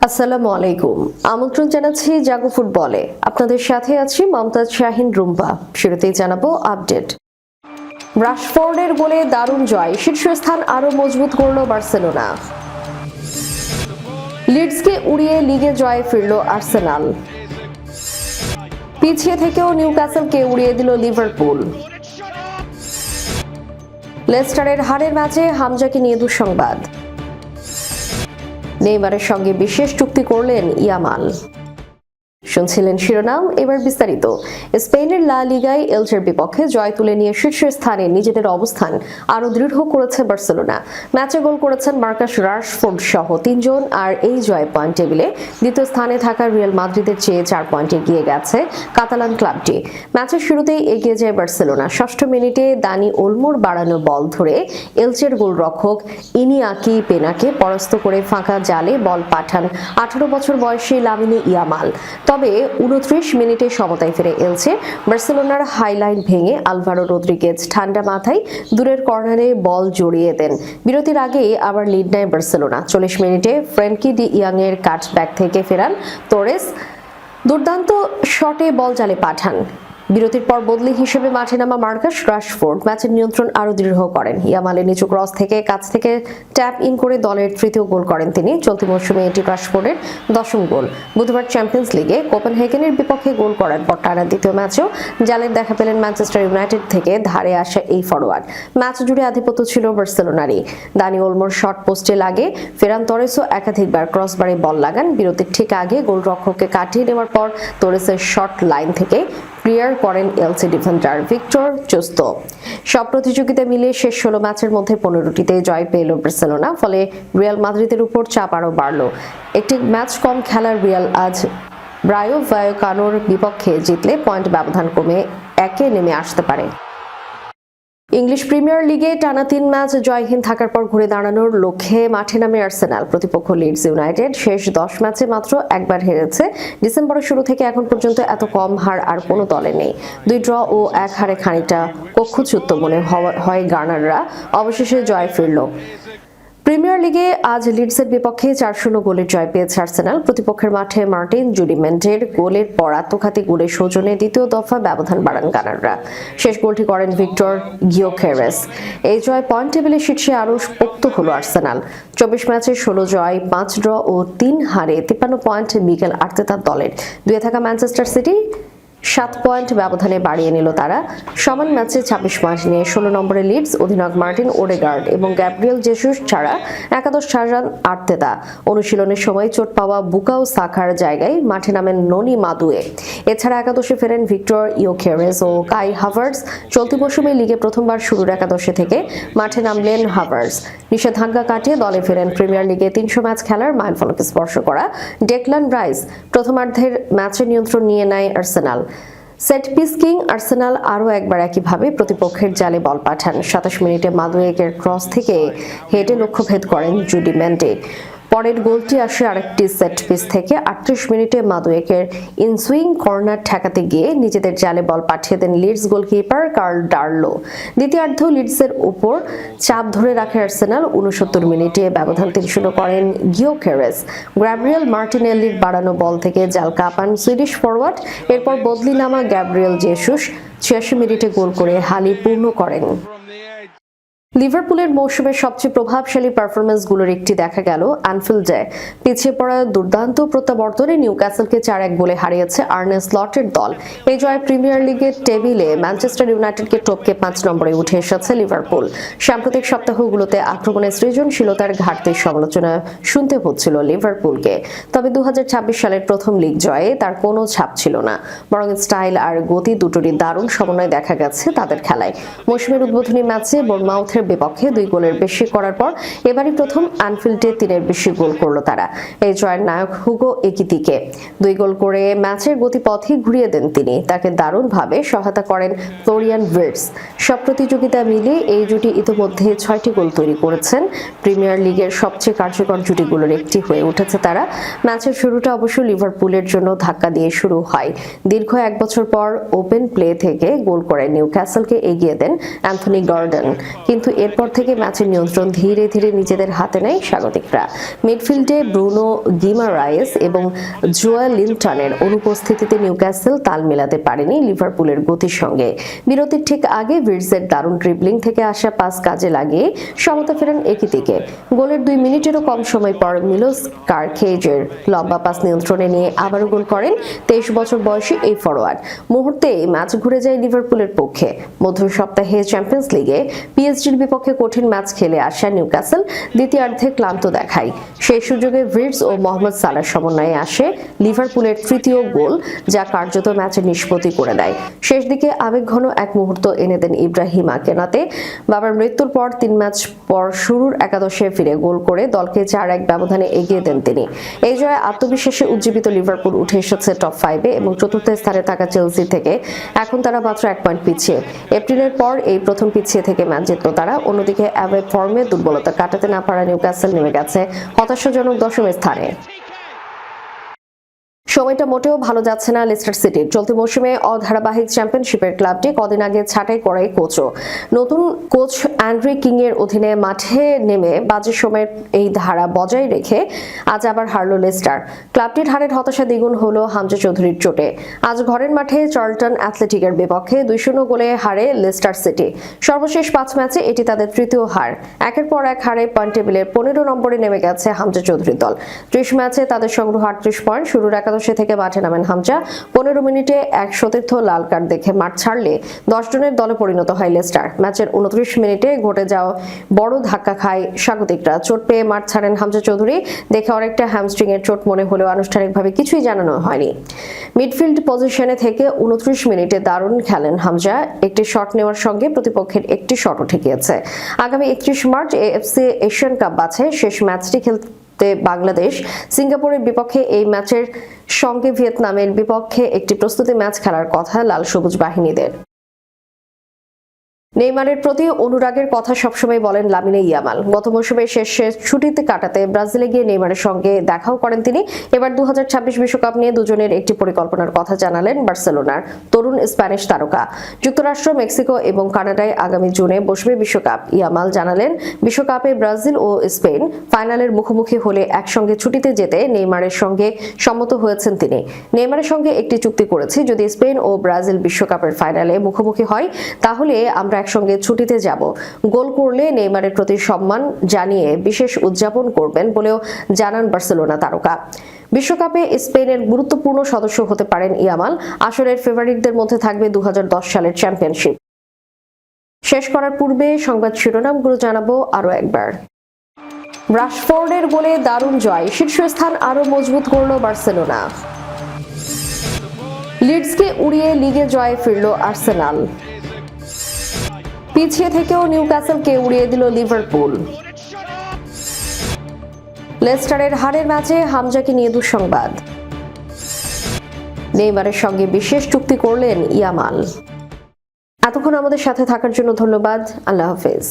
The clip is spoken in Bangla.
আসসালামু আলাইকুম। আমন্ত্রণ জানাচ্ছি জাগো ফুটবলে। আপনাদের সাথে আছি মমতাজ শাহিন রুম্পা। শুরুতেই জানাবো আপডেট। রাশফোর্ডের গোলে দারুণ জয়, শীর্ষস্থান আরও মজবুত করল বার্সেলোনা। লিডসকে উড়িয়ে লিগে জয়ে ফিরল আর্সেনাল। পিছিয়ে থেকেও নিউক্যাসলকে উড়িয়ে দিল লিভারপুল। লেস্টারের হারের ম্যাচে হামজাকে নিয়ে দুঃসংবাদ। নেইমারের সঙ্গে বিশেষ চুক্তি করলেন ইয়ামাল। শুনছিলেন শিরোনাম, এবার বিস্তারিত। স্পেনের লা লিগায় এলচের বিপক্ষে জয় তুলে নিয়ে শীর্ষস্থানে নিজেদের অবস্থান আরও দৃঢ় করেছে বার্সেলোনা। ম্যাচে গোল করেছেন মার্কাস রাশফোর্ড সহ 3 জন। আর এই জয় পয়েন্ট টেবিলে দ্বিতীয় স্থানে থাকা রিয়াল মাদ্রিদের চেয়ে 4 পয়েন্ট এগিয়ে গেছে কাতালান ক্লাবটি। ম্যাচের শুরুতেই এগিয়ে যায় বার্সেলোনা। 6ষ্ঠ মিনিটে দানি ওলমোর বাড়ানো বল ধরে এলচের গোলরক্ষক ইনিয়াকি পেনাকে পরাস্ত করে ফাঁকা জালে বল পাঠান 18 বছর বয়সী লামিনে ইয়ামাল। তবে 29 মিনিটে সমতায় ফিরে এলচে। বার্সেলোনার হাইলাইন ভেঙে আলভারো রদ্রিগেজ ঠান্ডা মাথায় দূরের কর্নারে বল জড়িয়ে দেন। বিরতির আগেই আবার লিড নেয় বার্সেলোনা। 40 মিনিটে ফ্র্যাঙ্কি ডি ইয়াং এর কাটব্যাক থেকে ফেরান তোরেস দুর্দান্ত শটে বল জালে পাঠান। বিরতির পর বদলি হিসেবে মাঠে নামা মার্কাস রাশফোর্ড ম্যাচের নিয়ন্ত্রণ আরও দৃঢ় করেন। ইয়ামালের নিচু ক্রস থেকে কাছ থেকে ট্যাপ ইন করে দলের তৃতীয় গোল করেন তিনি। চলতি মৌসুমে এটি রাশফোর্ডের 10ম গোল। বুধবার চ্যাম্পিয়ন্স লিগে কোপেনহেগেনের বিপক্ষে গোল করার পর টানা দ্বিতীয় ম্যাচেও জালের দেখা পেলেন ম্যানচেস্টার ইউনাইটেড থেকে ধারে আসা এই ফরোয়ার্ড। ম্যাচ জুড়ে আধিপত্য ছিল বার্সেলোনারই। দানি ওলমোর শট পোস্টে লাগে, ফেরান তোরেসও একাধিকবার ক্রসবারে বল লাগান। বিরতির ঠিক আগে গোলরক্ষককে কাটিয়ে নেওয়ার পর তোরেসের শট লাইন থেকে ক্লিয়ার করেন এলসি ডিফেন্ডার ভিক্টর জোস্তো। সব প্রতিযোগিতা মিলিয়ে শেষ 16 ম্যাচের মধ্যে 15টিতে জয় পেল বার্সেলোনা। ফলে রিয়াল মাদ্রিদের উপর চাপ আরও বাড়ল। একটি ম্যাচ কম খেলার রিয়াল আজ রায়ো ভায়োকানোর বিপক্ষে জিতলে পয়েন্ট ব্যবধান কমে 1-এ নেমে আসতে পারে। ইংলিশ প্রিমিয়ার লিগে টানা 3 ম্যাচ জয়হীন থাকার পর ঘুরে দাঁড়ানোর লক্ষ্যে মাঠে নামে আর্সেনাল। প্রতিপক্ষ লিডস ইউনাইটেড শেষ 10 ম্যাচে মাত্র একবার হেরেছে। ডিসেম্বরের শুরু থেকে এখন পর্যন্ত এত কম হার আর কোনো দলে নেই। 2 ড্র ও 1 হারে খানিকটা কক্ষুচ্যুত মনে হয় গানাররা। অবশেষে জয় ফিরল। প্রিমিয়ার লিগে আজ লিডসের বিপক্ষে 4-0 গোলের জয় পেয়েছে আর্সেনাল। প্রতিপক্ষের মাঠে মার্টিন জুডিমেন্টের গোলের পর আত্মঘাতী গোলের সৌজন্যে দ্বিতীয় দফা ব্যবধান বাড়ান গানাররা। শেষ গোলটি করেন ভিক্টর গিওকেরেস। এই জয় পয়েন্ট টেবিলে শীর্ষে আরও পোক্ত হলো আর্সেনাল। 24 ম্যাচে 16 জয়, 5 ড্র ও 3 হারে 53 পয়েন্ট মিকেল আর্তেতার দলের। 2-এ থাকা ম্যানচেস্টার সিটি 7 পয়েন্ট ব্যবধানে বাড়িয়ে নিল তারা। সমান ম্যাচে 26 পয়েন্ট নিয়ে 16 নম্বরে লিডস। অধিনায়ক মার্টিন ওডেগার্ড এবং গ্যাব্রিয়েল জেসুস ছাড়া একাদশ সাজান আর্তেতা। অনুশীলনের সময় চোট পাওয়া বুকাও সাকার জায়গায় মাঠে নামেন ননি মাদুয়ে। এছাড়া একাদশে ফেরেন ভিক্টর ইয়োকেরেস ও কাই হাভার্টস। চলতি মৌসুমে লিগে প্রথমবার শুরুর একাদশে থেকে মাঠে নামলেন হাভার্টস। নিষেধাজ্ঞা কাটিয়ে দলে ফেরেন প্রিমিয়ার লিগে 300 ম্যাচ খেলার মাইলফলকে স্পর্শ করা ডেকলান রাইস। প্রথমার্ধের ম্যাচে নিয়ন্ত্রণ নিয়ে নেয় Arsenal. Set piece king Arsenal আরও একবার একইভাবে প্রতিপক্ষের জালে বল পাঠান। 27 মিনিটে মাদুয়েকের ক্রস থেকে হেডে লক্ষ্যভেদ করেন জুডিমেন্টে। পরের গোলটি আসে আরেকটি সেট পিস থেকে। 38 মিনিটে মাদুয়েকের ইনসুইং কর্নার ঠেকাতে গিয়ে নিজেদের জালে বল পাঠিয়ে দেন লিডস গোলকিপার কার্ল ডার্লো। দ্বিতীয়ার্ধেও লিডসের উপর চাপ ধরে রাখে আর্সেনাল। 69 মিনিটে ব্যবধান 3-0 করেন গিওকেরেস। গ্যাব্রিয়েল মার্টিনেল্লির বাড়ানো বল থেকে জাল কাপান সুইডিশ ফরওয়ার্ড। এরপর বদলি নামা গ্যাব্রিয়েল জেসুস 86 মিনিটে গোল করে হালি পূর্ণ করেন। লিভারপুলের মৌসুমের সবচেয়ে প্রভাবশালী পারফরম্যান্সগুলোর একটি দেখা গেল অ্যানফিল্ডে। পিছিয়ে পড়া দুর্দান্ত প্রত্যাবর্তনে নিউক্যাসলকে 4-1 গোলে হারিয়েছে আর্নে স্লটের দল। এই জয় প্রিমিয়ার লিগের টেবিলে ম্যানচেস্টার ইউনাইটেডকে টপকে 5 নম্বরে উঠে এসেছে লিভারপুল। সাম্প্রতিক সপ্তাহগুলোতে আক্রমণের সৃজনশীলতার ঘাটতির সমালোচনা শুনতে হচ্ছিল লিভারপুলকে। তবে 2026 সালের প্রথম লিগ জয়ে তার কোনো ছাপ ছিল না, বরং স্টাইল আর গতি দুটোরই দারুণ সমন্বয় দেখা গেছে তাদের খেলায়। মৌসুমের উদ্বোধনী ম্যাচে বোর্নমাউথের বিপক্ষে 2 গোলের বেশি করার পর এবারই প্রথম অ্যানফিল্ডে 3-এর বেশি গোল করল তারা। এই জয়ের নায়ক হুগো একিতিকে 2 গোল করে ম্যাচের গতিপথই ঘুরিয়ে দেন তিনি। তাকে দারুণভাবে সহায়তা করেন ফ্লোরিয়ান ভির্টস। সব প্রতিযোগিতা মিলিয়ে এই জুটি ইতিমধ্যে 6টি গোল তৈরি করেছেন। প্রিমিয়ার লিগের সবচেয়ে কার্যকর জুটিগুলোর একটি হয়ে উঠেছে তারা। ম্যাচের শুরুটা অবশ্য লিভারপুলের জন্য ধাক্কা দিয়ে শুরু হয়। দীর্ঘ 1 বছর পর ওপেন প্লে থেকে গোল করে নিউক্যাসলকে এগিয়ে দেন অ্যান্থনি গর্ডন। কিন্তু এরপর থেকে ম্যাচের নিয়ন্ত্রণ ধীরে ধীরে নিজেদের হাতে নেয় স্বাগতিকরা। মিডফিল্ডে ব্রুনো গিমারায়েস এবং জোয়েল লিন্টনের অনুপস্থিতিতে নিউক্যাসল তাল মেলাতে পারেনি লিভারপুলের গতির সঙ্গে। বিরতির ঠিক আগে ভির্টজের দারুণ ড্রিবলিং থেকে আসা পাস কাজে লাগিয়ে সমতা ফেরান একিতিকে। গোলের 2 মিনিটেরও কম সময় পর মিলোস কারকেজের লম্বা পাস নিয়ন্ত্রণে নিয়ে আবারও গোল করেন 23 বছর বয়সী এই ফরোয়ার্ড। মুহূর্তেই ম্যাচ ঘুরে যায় লিভারপুলের পক্ষে। মধ্য সপ্তাহে চ্যাম্পিয়ন্স লিগে পিএসজির বিপক্ষে কঠিন ম্যাচ খেলে আসা নিউক্যাসল দ্বিতীয়ার্ধে ক্লান্ত দেখায়। সেই সুযোগে ভির্টজ ও মোহাম্মদ সালাহর সমন্বয়ে আসে লিভারপুলের তৃতীয় গোল, যা কার্যত ম্যাচের নিষ্পত্তি করে দেয়। শেষ দিকে আবেগঘন এক মুহূর্ত এনে দেন ইব্রাহিমা কেনাতে। বাবার মৃত্যুর পর 3 ম্যাচ পর শুরুর একাদশে ফিরে গোল করে দলকে 4-1 ব্যবধানে এগিয়ে দেন তিনি। এই জয়ে আত্মবিশ্বাসে উজ্জীবিত লিভারপুল উঠে এসেছে টপ 5-এ এবং চতুর্থ স্থানে থাকা চেলসি থেকে এখন তারা মাত্র 1 পয়েন্ট পিছিয়ে। এপ্রিলের পর এই প্রথম পিছিয়ে থেকে ম্যাচ জিতল তারা। অন্যদিকে অ্যাওয়ে ফর্মে দুর্বলতা কাটাতে না পারা নিউক্যাসল নেমে গেছে হতাশাজনক 10ম স্থানে। সময়টা মোটেও ভালো যাচ্ছে না লেস্টার সিটির। চলতি মৌসুমে অধারাবাহিক চ্যাম্পিয়নশিপের ক্লাবটি কদিন আগে ছাঁটাই করাই কোচও। নতুন কোচ অ্যান্ড্রি কিং এর অধীনে মাঠে নেমে বাজে সময়ের এই ধারা বজায় রেখে আজ আবার হারল লেস্টার। ক্লাবটির হারের হতাশা দ্বিগুণ হলো হামজা চৌধুরীর চোটে। আজ ঘরের মাঠে চার্লটন অ্যাথলেটিকের বিপক্ষে 2-0 গোলে হারে লেস্টার সিটি। সর্বশেষ 5 ম্যাচে এটি তাদের তৃতীয় হার। একের পর এক হারে পয়েন্ট টেবিলের 15 নম্বরে নেমে গেছে হামজা চৌধুরীর দল। 30 ম্যাচে তাদের সংগ্রহ 38 পয়েন্ট। শুরুর একাদশে থেকে মাঠে নামেন হামজা। 15 মিনিটে এক সতীর্থ লাল কার্ড দেখে মাঠ ছাড়লে 10 জনের দলে পরিণত হয় লেস্টার। ম্যাচের 29 মিনিটে ঘটে যাওয়া বড় ধাক্কা খায় স্বাগতিকরা। চোট পেয়ে মাঠ ছাড়েন হামজা চৌধুরী। দেখে অনেকটা হ্যামস্ট্রিং এর চোট মনে হলেও আনুষ্ঠানিকভাবে কিছুই জানানো হয়নি। মিডফিল্ড পজিশনে থেকে 29 মিনিটে দারুণ খেলেন হামজা। একটি শট নেওয়ার সঙ্গে প্রতিপক্ষের একটি শটও ঠেকিয়েছে। আগামী 31 মার্চ এএফসি এশিয়ান কাপ বাছাই শেষ ম্যাচটি খেলতে বাংলাদেশ সিঙ্গাপুরের বিপক্ষে। এই ম্যাচের সঙ্গে ভিয়েতনামের বিপক্ষে একটি প্রস্তুতি ম্যাচ খেলার কথা লাল সবুজ বাহিনীদের। নেইমারের প্রতি অনুরাগের কথা সবসময় বলেন লামিনে ইয়ামাল। গত মৌসুমে শেষ ছুটিতে কাটাতে ব্রাজিলে গিয়ে নেইমারের সঙ্গে দেখাও করেন তিনি। এবার 2026 বিশ্বকাপ নিয়ে দুজনের একটি পরিকল্পনার কথা জানালেন বার্সেলোনার তরুণ স্প্যানিশ তারকা। যুক্তরাষ্ট্র, মেক্সিকো এবং কানাডায় আগামী জুনে বসবে বিশ্বকাপ। ইয়ামাল জানালেন, বিশ্বকাপে ব্রাজিল ও স্পেন ফাইনালের মুখোমুখি হলে একসঙ্গে ছুটিতে যেতে নেইমারের সঙ্গে সম্মত হয়েছেন তিনি। নেইমারের সঙ্গে একটি চুক্তি করেছি, যদি স্পেন ও ব্রাজিল বিশ্বকাপের ফাইনালে মুখোমুখি হয় তাহলে আমরা একসঙ্গে ছুটিতে যাব। গোল করলে নেইমারের প্রতি সম্মান জানিয়ে বিশেষ উদযাপন করবেন বলেও জানান বার্সেলোনা তারকা। বিশ্বকাপে স্পেনের গুরুত্বপূর্ণ সদস্য হতে পারেন ইয়ামাল। আসরের ফেভারিটদের মধ্যে থাকবে 2010 সালের চ্যাম্পিয়নশিপ। শেষ করার পূর্বে সংবাদ শিরোনামগুলো জানাবো আরো একবার। রাশফোর্ডের গোলে দারুণ জয়, শীর্ষস্থান আরো মজবুত করল বার্সেলোনা। লিডসকে উড়িয়ে লিগে জয়ে ফিরল আর্সেনাল। পিছিয়ে থেকেও নিউক্যাসলকে উড়িয়ে দিল লিভারপুল। লেস্টারের হারের ম্যাচে হামজাকে নিয়ে দুঃসংবাদ। নেইমারের সঙ্গে বিশেষ চুক্তি করলেন ইয়ামাল। এতক্ষণ আমাদের সাথে থাকার জন্য ধন্যবাদ। আল্লাহ হাফেজ।